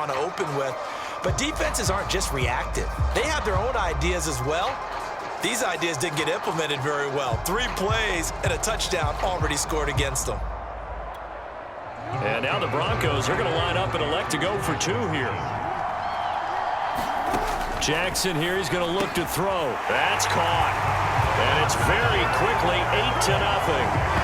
want to open with. But defenses aren't just reactive. They have their own ideas as well. These ideas didn't get implemented very well. 3 plays and a touchdown already scored against them. And now the Broncos are going to line up and elect to go for 2 here. Jackson here, he's going to look to throw. That's caught. And it's very quickly 8-0.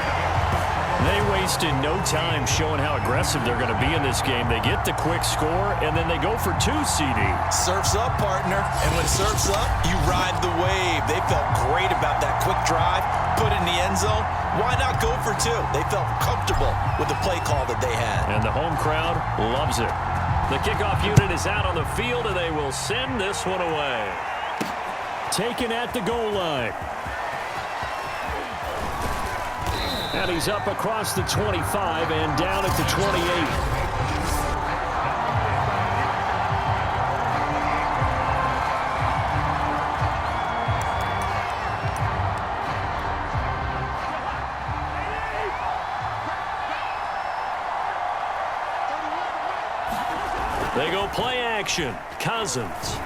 They wasted no time showing how aggressive they're going to be in this game. They get the quick score, and then they go for 2, CD. Surf's up, partner. And when surf's up, you ride the wave. They felt great about that quick drive, put it in the end zone. Why not go for 2? They felt comfortable with the play call that they had. And the home crowd loves it. The kickoff unit is out on the field, and they will send this one away. Taken at the goal line. And he's up across the 25 and down at the 28. They go play action. Cousins.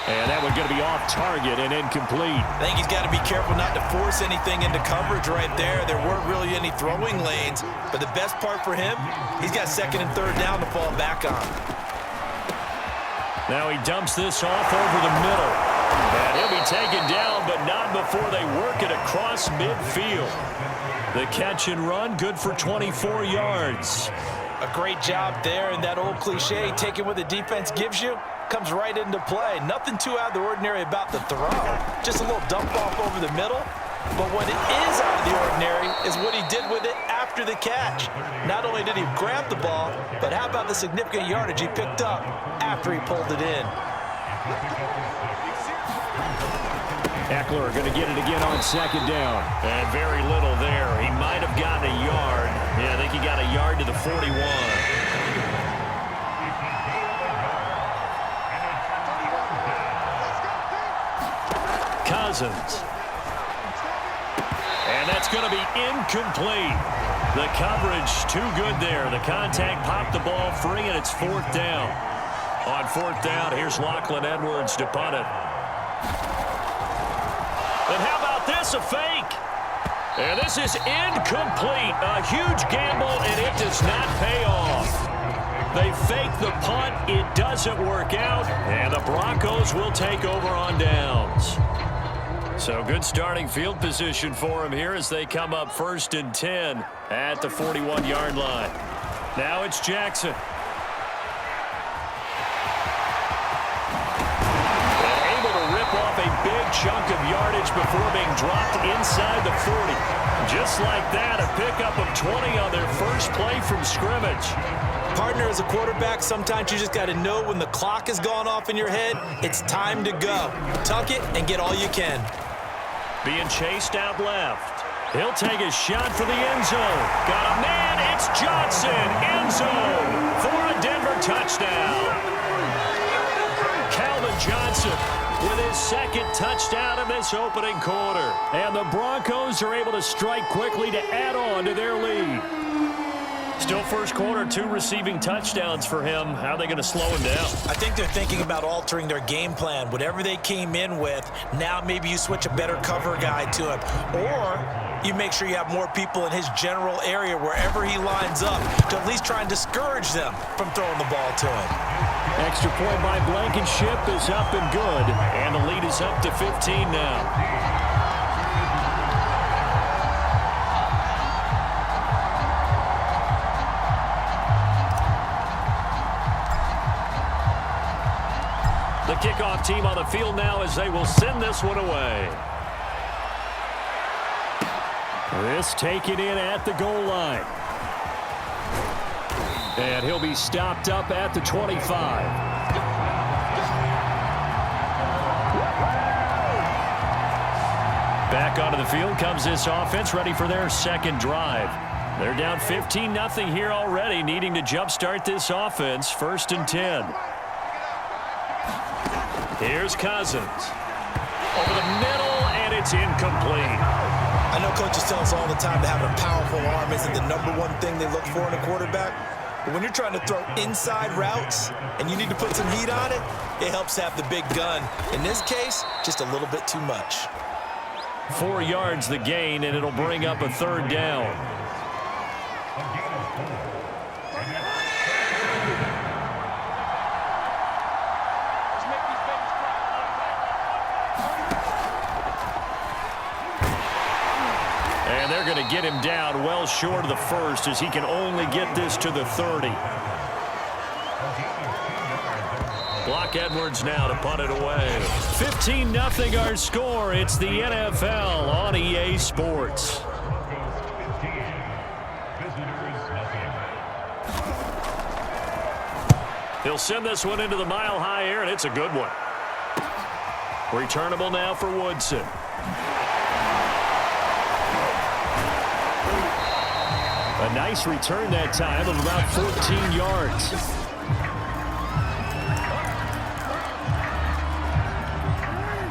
And that one's going to be off target and incomplete. I think he's got to be careful not to force anything into coverage right there. There weren't really any throwing lanes. But the best part for him, he's got 2nd and 3rd down to fall back on. Now he dumps this off over the middle. And he'll be taken down, but not before they work it across midfield. The catch and run, good for 24 yards. A great job there, and that old cliche, taking what the defense gives you, comes right into play. Nothing too out of the ordinary about the throw. Just a little dump off over the middle. But what it is out of the ordinary is what he did with it after the catch. Not only did he grab the ball, but how about the significant yardage he picked up after he pulled it in. Eckler going to get it again on 2nd down. And very little there. He might have gotten a yard. Yeah, I think he got a yard to the 41. Cousins. And that's going to be incomplete. The coverage too good there. The contact popped the ball free, and it's 4th down. On 4th down, here's Lachlan Edwards to punt it. And how about this, a fake? And this is incomplete. A huge gamble, and it does not pay off. They fake the punt. It doesn't work out, and the Broncos will take over on downs. So good starting field position for him here as they come up 1st and 10 at the 41-yard line. Now it's Jackson. A big chunk of yardage before being dropped inside the 40. Just like that, a pickup of 20 on their first play from scrimmage. Partner, as a quarterback, sometimes you just got to know when the clock has gone off in your head, it's time to go. Tuck it and get all you can. Being chased out left. He'll take a shot for the end zone. Got a man, it's Johnson. End zone for a Denver touchdown. Calvin Johnson with his 2nd touchdown in this opening quarter. And the Broncos are able to strike quickly to add on to their lead. Still first quarter, 2 receiving touchdowns for him. How are they going to slow him down? I think they're thinking about altering their game plan. Whatever they came in with, now maybe you switch a better cover guy to him. Or you make sure you have more people in his general area wherever he lines up to at least try and discourage them from throwing the ball to him. Extra point by Blankenship is up and good. And the lead is up to 15 now. The kickoff team on the field now as they will send this one away. This taken in at the goal line. And he'll be stopped up at the 25. Back onto the field comes this offense, ready for their 2nd drive. They're down 15-0 here already, needing to jumpstart this offense. 1st and 10. Here's Cousins. Over the middle, and it's incomplete. I know coaches tell us all the time that having a powerful arm isn't the #1 thing they look for in a quarterback. But when you're trying to throw inside routes and you need to put some heat on it, it helps have the big gun. In this case, just a little bit too much. 4 yards the gain, and it'll bring up a third down. And they're going to get him down well short of the first as he can only get this to the 30. Block Edwards now to punt it away. 15-0 our score. It's the NFL on EA Sports. He'll send this one into the mile-high air, and it's a good one. Returnable now for Woodson. A nice return that time of about 14 yards.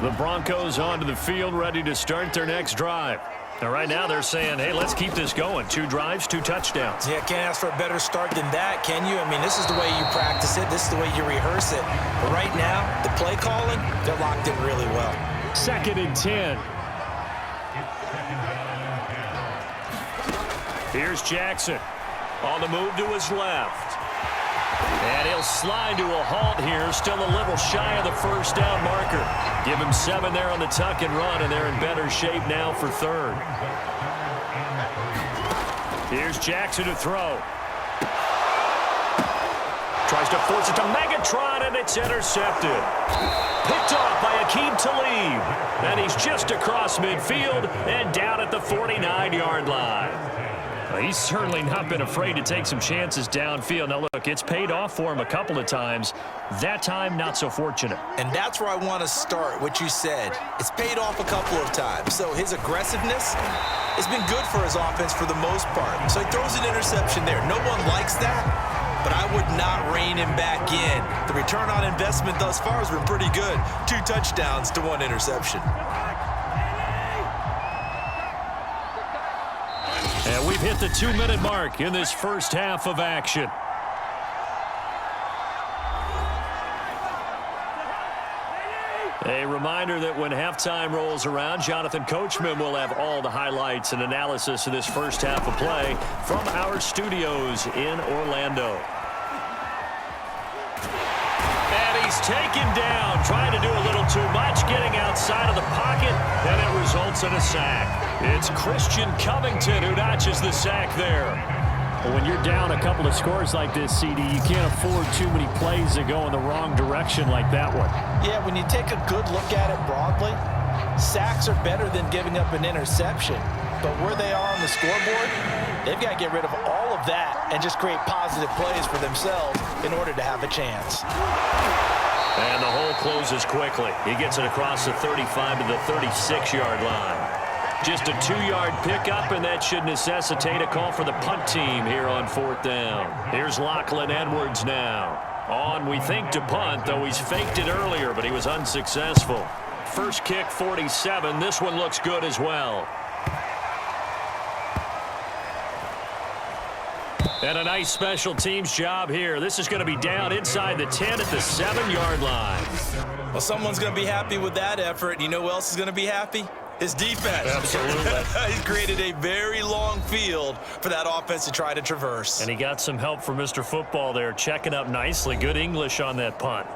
The Broncos onto the field, ready to start their next drive. Now, right now, they're saying, hey, let's keep this going. 2 drives, 2 touchdowns. Yeah, can't ask for a better start than that, can you? I mean, this is the way you practice it. This is the way you rehearse it. But right now, the play calling, they're locked in really well. 2nd and 10. Here's Jackson on the move to his left. And he'll slide to a halt here, still a little shy of the first down marker. Give him 7 there on the tuck and run, and they're in better shape now for 3rd. Here's Jackson to throw. Tries to force it to Megatron, and it's intercepted. Picked off by Akeem Talib. And he's just across midfield and down at the 49-yard line. He's certainly not been afraid to take some chances downfield. Now, look, it's paid off for him a couple of times. That time, not so fortunate. And that's where I want to start, what you said. It's paid off a couple of times. So his aggressiveness has been good for his offense for the most part. So he throws an interception there. No one likes that, but I would not rein him back in. The return on investment thus far has been pretty good. 2 touchdowns to 1 interception. And we've hit the 2-minute mark in this first half of action. A reminder that when halftime rolls around, Jonathan Coachman will have all the highlights and analysis of this first half of play from our studios in Orlando. And he's taken down, trying to do a little too much, getting outside of the pocket, and it results in a sack. It's Christian Covington who notches the sack there. Well, when you're down a couple of scores like this, CD, you can't afford too many plays that go in the wrong direction like that one. Yeah, when you take a good look at it broadly, sacks are better than giving up an interception. But where they are on the scoreboard, they've got to get rid of all of that and just create positive plays for themselves in order to have a chance. And the hole closes quickly. He gets it across the 35 to the 36-yard line. Just a 2-yard pickup, and that should necessitate a call for the punt team here on 4th down. Here's Lachlan Edwards now. On, we think, to punt, though he's faked it earlier, but he was unsuccessful. First kick, 47. This one looks good as well. And a nice special teams job here. This is going to be down inside the 10 at the 7-yard line. Well, someone's going to be happy with that effort. You know who else is going to be happy? His defense. Absolutely. He's created a very long field for that offense to try to traverse. And he got some help from Mr. Football there, checking up nicely. Good English on that punt.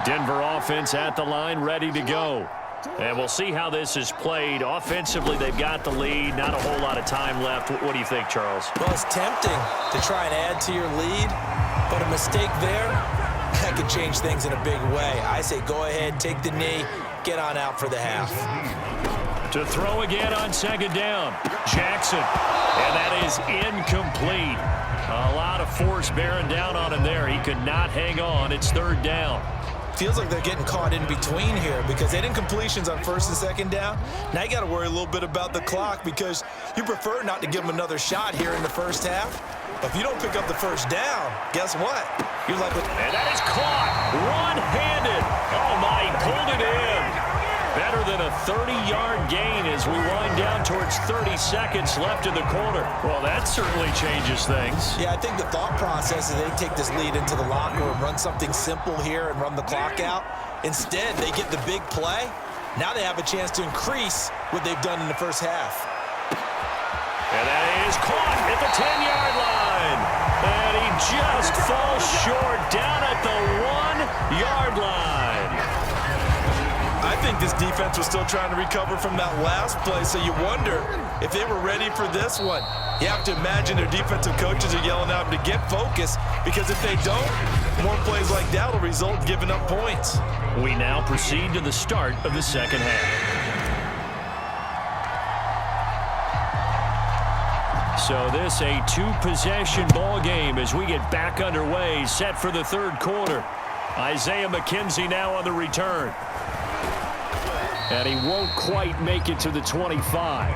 Denver offense at the line, ready to go. And we'll see how this is played. Offensively, they've got the lead. Not a whole lot of time left. What do you think, Charles? Well, it's tempting to try and add to your lead, but a mistake there, that could change things in a big way. I say go ahead, take the knee, get on out for the half. To throw again on second down, Jackson. And that is incomplete. A lot of force bearing down on him there. He could not hang on. It's third down. Feels like they're getting caught in between here because they didn't completions on first and second down. Now you got to worry a little bit about the clock because you prefer not to give them another shot here in the first half. But if you don't pick up the first down, guess what? You're like, and that is caught one-handed. Oh, my, he pulled it in. Better than a 30-yard gain as we wind down towards 30 seconds left in the quarter. Well, that certainly changes things. Yeah, I think the thought process is they take this lead into the locker room, run something simple here and run the clock out. Instead, they get the big play. Now they have a chance to increase what they've done in the first half. And that is caught at the 10-yard line. And he just falls short down at the 1-yard line. I think this defense was still trying to recover from that last play, so you wonder if they were ready for this one. You have to imagine their defensive coaches are yelling at them to get focused, because if they don't, more plays like that will result in giving up points. We now proceed to the start of the second half. So this a two-possession ball game as we get back underway, set for the third quarter. Isaiah McKenzie now on the return. And he won't quite make it to the 25.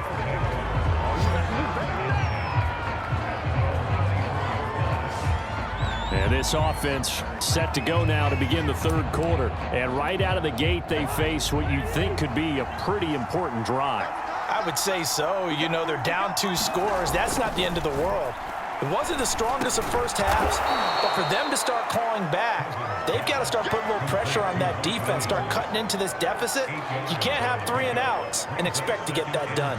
And this offense set to go now to begin the third quarter. And right out of the gate, they face what you'd think could be a pretty important drive. I would say so. You know, they're down 2 scores. That's not the end of the world. It wasn't the strongest of first halves, but for them to start clawing back, they've got to start putting a little pressure on that defense, start cutting into this deficit. You can't have 3 and outs and expect to get that done.